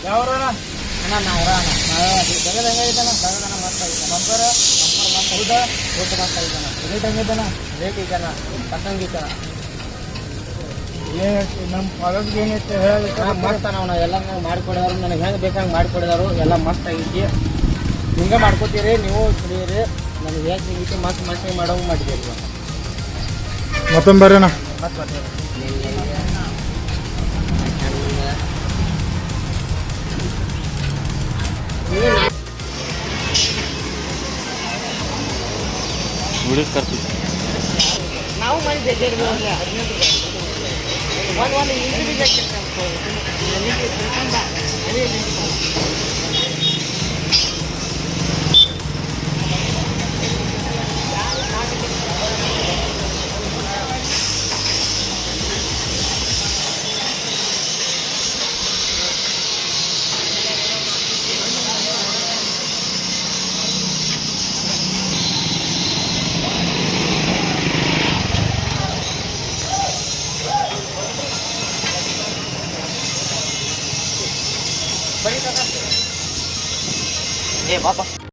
ಯಾವ್ರಣ ಅಣ್ಣ ನಾವ್ರ ಜಗದ ಹೆಂಗೈತಣ್ಣ ಜಗದನ ಮಸ್ತ್ ಐತೆ ನಂಬರ್ ಮಸ್ತ್ ಹೌದಾ ರೇಟ್ ಮಸ್ತ್ ಐತಣ್ಣ ರೇಟ್ ಹೆಂಗೈತಣ್ಣ ರೇಟ್ ಐತಣ್ಣ ಪಸಂಗಿತಣ್ಣ ಏನು ನಮ್ಮ ಹೊಲಕ್ಕೆ ಏನೈತೆ ಹೇಳೋದಕ್ಕೆ ಮಸ್ತ್ ನಾವು ಎಲ್ಲ ಮಾಡಿಕೊಡಿದಾರು ನನಗೆ ಹೆಂಗೆ ಬೇಕಂಗೆ ಮಾಡಿಕೊಡಿದಾರು ಎಲ್ಲ ಮಸ್ತ್ ಆಗೈತಿ ಹಿಂಗೆ ಮಾಡ್ಕೋತೀರಿ ನೀವು ಕುಡಿಯಿರಿ ನನಗೆ ಹೇಗೆ ಸಿಗಿತ್ತು ಮಸ್ತ್ ಮಸ್ತ್ ಮಾಡೋಂಗೆ ಮಾಡಿದ್ದೀರಿ ಮತ್ತೊಂದು ಬರ್ರಿ ಅಣ್ಣ ಮಸ್ತ್ ಬರ್ತೀವಿ ನಾವು ಮಾಡಿದ್ದೆ ಒಂದು ಬರೀ ಏ ಬಾಬಾ